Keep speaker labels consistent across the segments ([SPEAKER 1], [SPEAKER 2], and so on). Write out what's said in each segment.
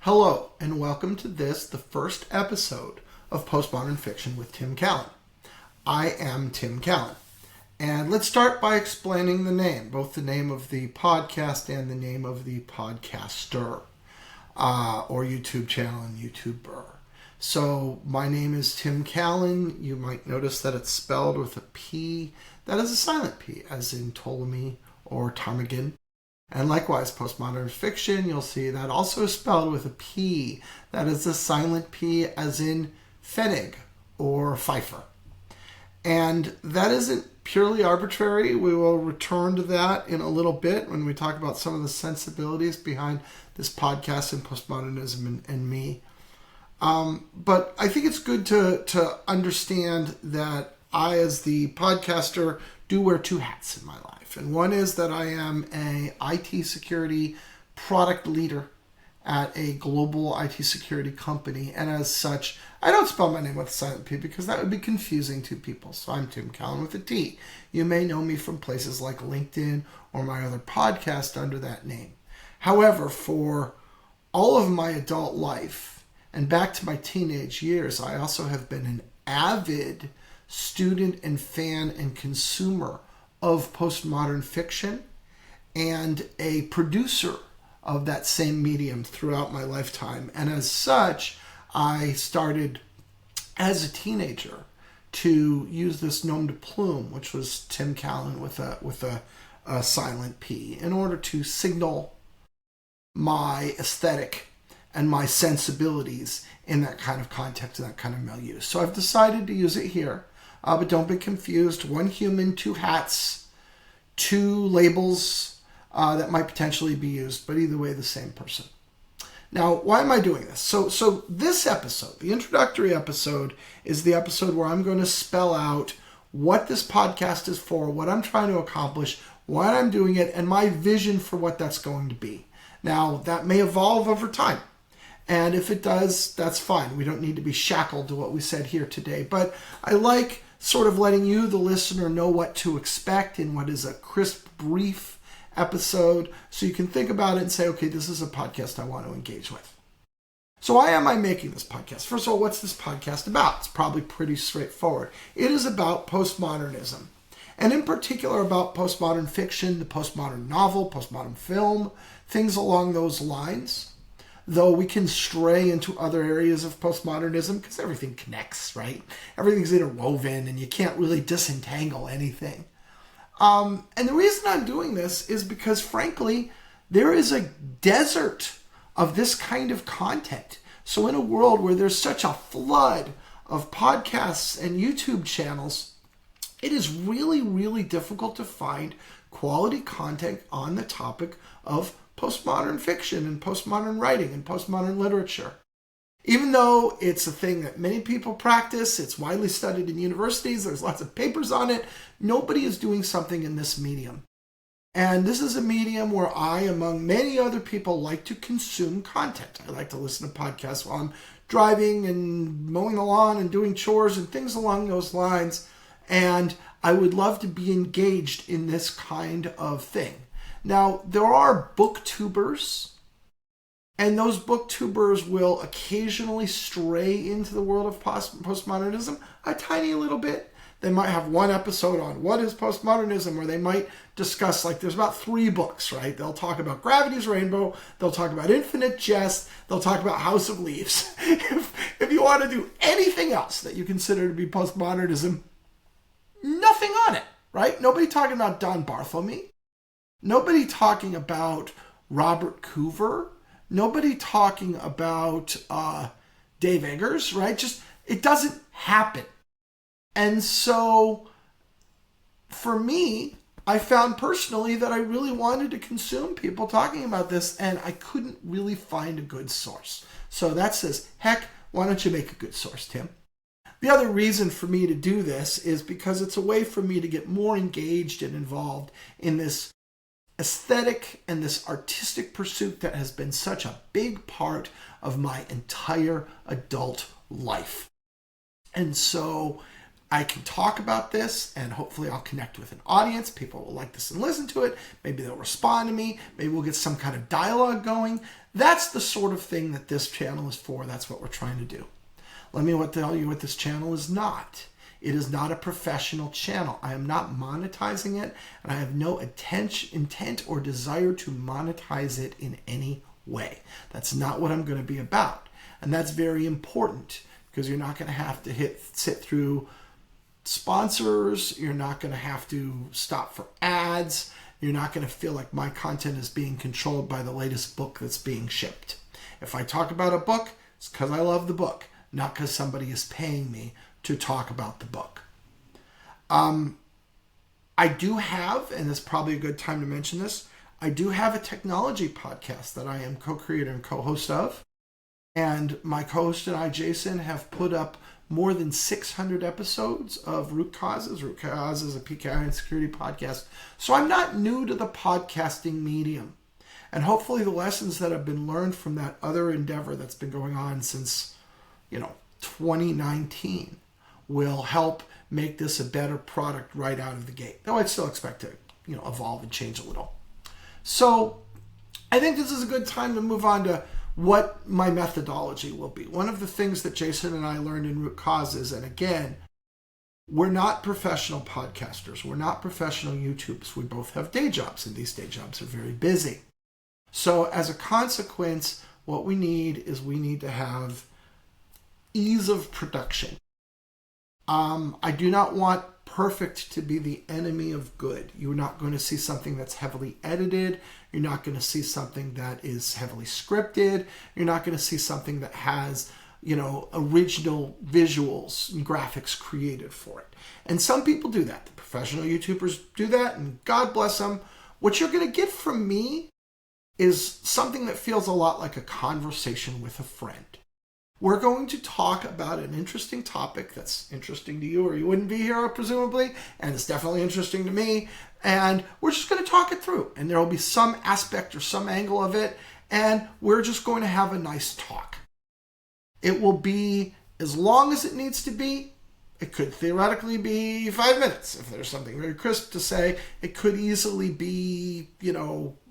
[SPEAKER 1] Hello, and welcome to the first episode of Postmodern Pfiction with Ptim Callan. I am Ptim Callan. And let's start by explaining the name, both the name of the podcast and the name of the podcaster, or YouTube channel and YouTuber. So my name is Ptim Callan. You might notice that it's spelled with a P. That is a silent P, as in Ptolemy or ptarmigan. And likewise, Postmodern Pfiction, you'll see that also is spelled with a P. That is a silent P, as in Pfennig or Pfeiffer. And that isn't purely arbitrary. We will return to that in a little bit when we talk about some of the sensibilities behind this podcast and postmodernism and me. But I think it's good to understand that I, as the podcaster, do wear two hats in my life. And one is that I am a IT security product leader at a global IT security company. And as such, I don't spell my name with a silent P because that would be confusing to people. So I'm Ptim Callan with a T. You may know me from places like LinkedIn or my other podcast under that name. However, for all of my adult life and back to my teenage years, I also have been an avid student and fan and consumer of postmodern fiction and a producer of that same medium throughout my lifetime. And as such, I started as a teenager to use this nom de plume, which was Ptim Callan with a silent P, in order to signal my aesthetic and my sensibilities in that kind of context and that kind of milieu. So I've decided to use it here. But don't be confused. One human, two hats, two labels that might potentially be used, but either way, the same person. Now, why am I doing this? So this episode, the introductory episode, is the episode where I'm going to spell out what this podcast is for, what I'm trying to accomplish, why I'm doing it, and my vision for what that's going to be. Now, that may evolve over time. And if it does, that's fine. We don't need to be shackled to what we said here today. But I like sort of letting you, the listener, know what to expect in what is a crisp, brief episode, so you can think about it and say, okay, this is a podcast I want to engage with. So why am I making this podcast? First of all, what's this podcast about? It's probably pretty straightforward. It is about postmodernism, and in particular about postmodern fiction, the postmodern novel, postmodern film, things along those lines. Though we can stray into other areas of postmodernism because everything connects, right? Everything's interwoven and you can't really disentangle anything. And the reason I'm doing this is because, frankly, there is a desert of this kind of content. So in a world where there's such a flood of podcasts and YouTube channels, it is really, really difficult to find quality content on the topic of postmodern fiction and postmodern writing and postmodern literature. Even though it's a thing that many people practice, it's widely studied in universities, there's lots of papers on it, nobody is doing something in this medium. And this is a medium where I, among many other people, like to consume content. I like to listen to podcasts while I'm driving and mowing the lawn and doing chores and things along those lines. And I would love to be engaged in this kind of thing. Now, there are booktubers, and those booktubers will occasionally stray into the world of postmodernism a tiny little bit. They might have one episode on what is postmodernism, or they might discuss, like, there's about 3 books, right? They'll talk about Gravity's Rainbow, they'll talk about Infinite Jest, they'll talk about House of Leaves. If you want to do anything else that you consider to be postmodernism, nothing on it, right? Nobody talking about Don Barthelme. Nobody talking about Robert Coover. Nobody talking about Dave Eggers, right? Just, it doesn't happen. And so, for me, I found personally that I really wanted to consume people talking about this, and I couldn't really find a good source. So that says, heck, why don't you make a good source, Tim? The other reason for me to do this is because it's a way for me to get more engaged and involved in this aesthetic and this artistic pursuit that has been such a big part of my entire adult life. And so I can talk about this, and hopefully I'll connect with an audience. People will like this and listen to it. Maybe they'll respond to me. Maybe we'll get some kind of dialogue going. That's the sort of thing that this channel is for. That's what we're trying to do. Let me tell you what this channel is not. It is not a professional channel. I am not monetizing it, and I have no intent or desire to monetize it in any way. That's not what I'm going to be about. And that's very important, because you're not going to have to sit through sponsors. You're not going to have to stop for ads. You're not going to feel like my content is being controlled by the latest book that's being shipped. If I talk about a book, it's because I love the book, not because somebody is paying me to talk about the book. I do have, and it's probably a good time to mention this, I do have a technology podcast that I am co-creator and co-host of. And my co-host and I, Jason, have put up more than 600 episodes of Root Causes. Root Causes is a PKI and security podcast. So I'm not new to the podcasting medium. And hopefully the lessons that have been learned from that other endeavor that's been going on since, 2019 will help make this a better product right out of the gate. Though I'd still expect to, evolve and change a little. So I think this is a good time to move on to what my methodology will be. One of the things that Jason and I learned in Root Causes, and again, we're not professional podcasters. We're not professional YouTubers. We both have day jobs, and these day jobs are very busy. So as a consequence, what we need to have ease of production. I do not want perfect to be the enemy of good. You're not going to see something that's heavily edited. You're not going to see something that is heavily scripted. You're not going to see something that has, original visuals and graphics created for it. And some people do that. The professional YouTubers do that, and God bless them. What you're going to get from me is something that feels a lot like a conversation with a friend. We're going to talk about an interesting topic that's interesting to you, or you wouldn't be here, presumably, and it's definitely interesting to me, and we're just going to talk it through, and there will be some aspect or some angle of it, and we're just going to have a nice talk. It will be as long as it needs to be. It could theoretically be 5 minutes. If there's something very crisp to say, it could easily be,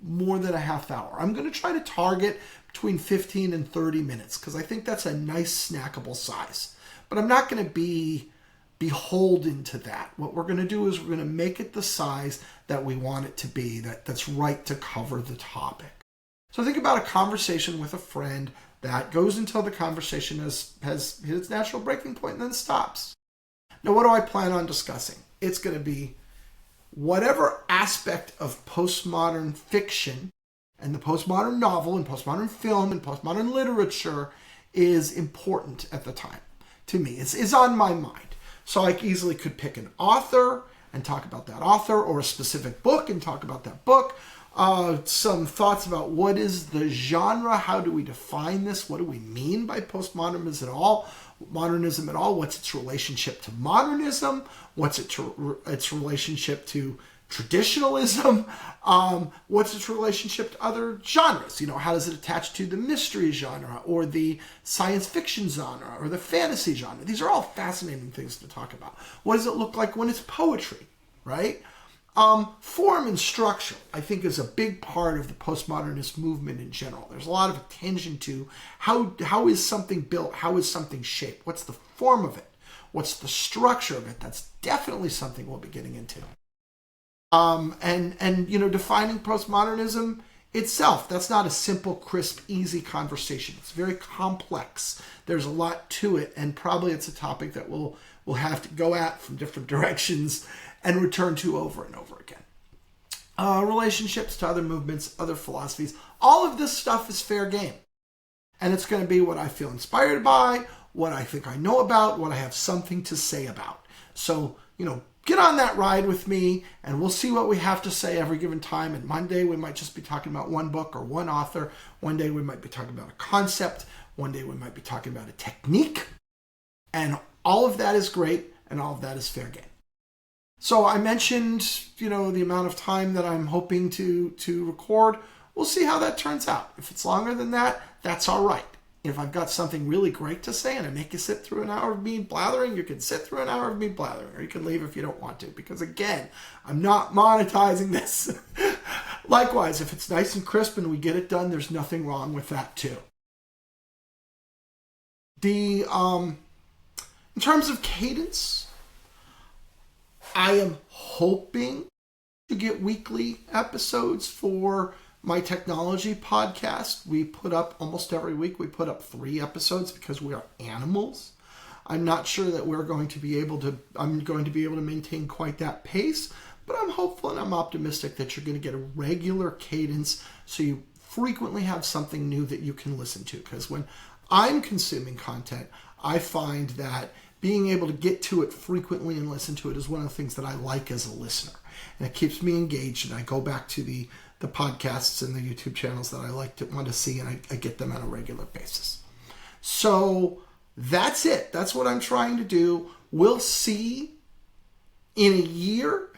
[SPEAKER 1] more than a half hour. I'm going to try to target between 15 and 30 minutes because I think that's a nice snackable size. But I'm not going to be beholden to that. What we're going to do is we're going to make it the size that we want it to be, that's right to cover the topic. So think about a conversation with a friend that goes until the conversation has hit its natural breaking point and then stops. Now, what do I plan on discussing? It's going to be whatever aspect of postmodern fiction and the postmodern novel and postmodern film and postmodern literature is important at the time to me. It's on my mind. So I easily could pick an author and talk about that author, or a specific book and talk about that book. Some thoughts about what is the genre, how do we define this, what do we mean by postmodernism at all, what's its relationship to modernism, what's its relationship to traditionalism, what's its relationship to other genres, how does it attach to the mystery genre or the science fiction genre or the fantasy genre. These are all fascinating things to talk about. What does it look like when it's poetry, right? Form and structure, I think, is a big part of the postmodernist movement in general. There's a lot of attention to how is something built, how is something shaped, what's the form of it, what's the structure of it. That's definitely something we'll be getting into. Defining postmodernism itself, that's not a simple, crisp, easy conversation. It's very complex. There's a lot to it, and probably it's a topic that we'll have to go at from different directions and return to over and over again. Relationships to other movements, other philosophies, all of this stuff is fair game. And it's going to be what I feel inspired by, what I think I know about, what I have something to say about. So, get on that ride with me, and we'll see what we have to say every given time. And Monday, we might just be talking about one book or one author. One day, we might be talking about a concept. One day, we might be talking about a technique. And all of that is great, and all of that is fair game. So I mentioned, the amount of time that I'm hoping to record. We'll see how that turns out. If it's longer than that, that's all right. If I've got something really great to say and I make you sit through an hour of me blathering, you can sit through an hour of me blathering, or you can leave if you don't want to. Because again, I'm not monetizing this. Likewise, if it's nice and crisp and we get it done, there's nothing wrong with that too. In terms of cadence, I am hoping to get weekly episodes for my technology podcast. We put up almost every week. We put up 3 episodes because we are animals. I'm not sure that I'm going to be able to maintain quite that pace, but I'm hopeful and I'm optimistic that you're going to get a regular cadence so you frequently have something new that you can listen to. Because when I'm consuming content, I find that being able to get to it frequently and listen to it is one of the things that I like as a listener. And it keeps me engaged, and I go back to the podcasts and the YouTube channels that I want to see, and I get them on a regular basis. So that's it. That's what I'm trying to do. We'll see in a year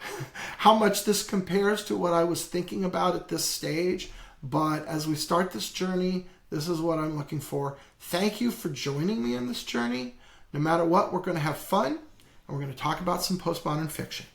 [SPEAKER 1] how much this compares to what I was thinking about at this stage. But as we start this journey, this is what I'm looking for. Thank you for joining me in this journey. No matter what, we're going to have fun, and we're going to talk about some postmodern fiction.